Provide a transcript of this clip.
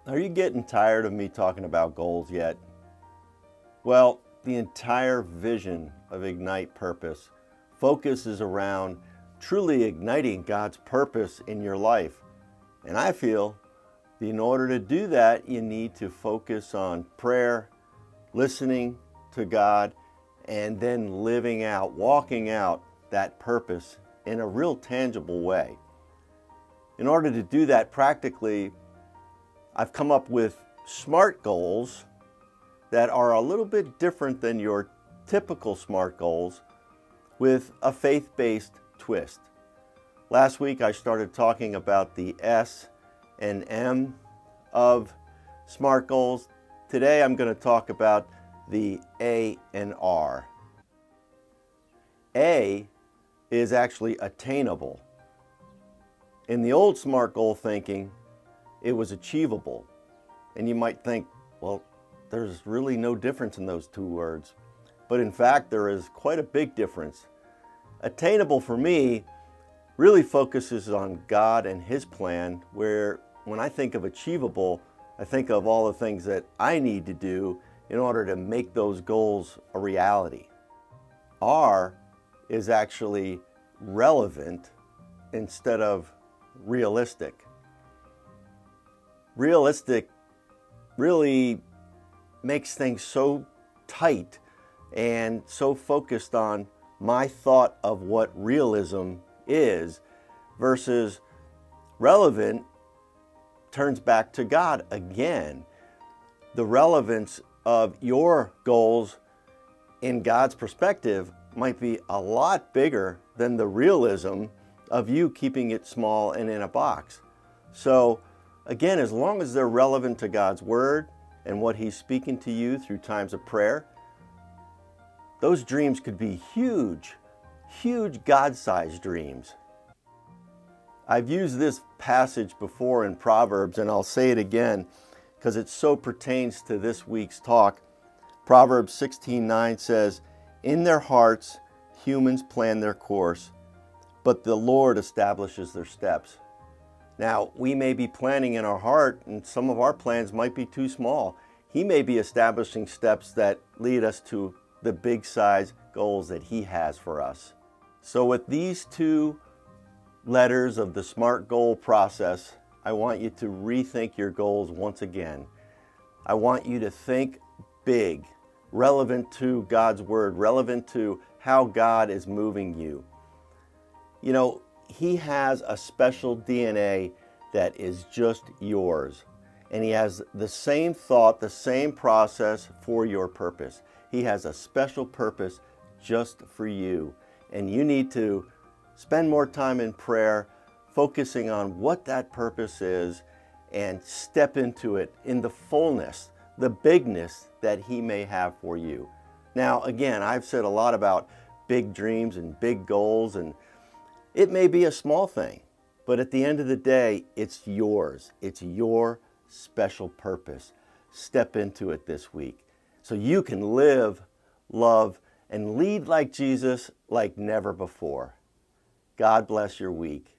Are you getting tired of me talking about goals yet? Well, the entire vision of Ignite Purpose focuses around truly igniting God's purpose in your life. And I feel that in order to do that, you need to focus on prayer, listening to God, and then living out, walking out that purpose in a real tangible way. In order to do that practically, I've come up with SMART goals that are a little bit different than your typical SMART goals with a faith-based twist. Last week I started talking about the S and M of SMART goals. Today I'm going to talk about the A and R. A is actually attainable. In the old SMART goal thinking, it was achievable. And you might think, well, there's really no difference in those two words. But in fact, there is quite a big difference. Attainable for me really focuses on God and His plan, where when I think of achievable, I think of all the things that I need to do in order to make those goals a reality. R is actually relevant instead of realistic. Realistic really makes things so tight and so focused on my thought of what realism is, versus relevant turns back to God again. The relevance of your goals in God's perspective might be a lot bigger than the realism of you keeping it small and in a box. So again, as long as they're relevant to God's Word and what He's speaking to you through times of prayer, those dreams could be huge, huge God-sized dreams. I've used this passage before in Proverbs, and I'll say it again because it so pertains to this week's talk. Proverbs 16:9 says, "In their hearts humans plan their course, but the Lord establishes their steps." Now, we may be planning in our heart, and some of our plans might be too small. He may be establishing steps that lead us to the big size goals that He has for us. So with these two letters of the SMART goal process, I want you to rethink your goals once again. I want you to think big, relevant to God's Word, relevant to how God is moving you. You know, He has a special DNA that is just yours. And He has the same thought, the same process for your purpose. He has a special purpose just for you. And you need to spend more time in prayer, focusing on what that purpose is, and step into it in the fullness, the bigness that He may have for you. Now, again, I've said a lot about big dreams and big goals, and it may be a small thing, but at the end of the day, it's yours. It's your special purpose. Step into it this week so you can live, love, and lead like Jesus like never before. God bless your week.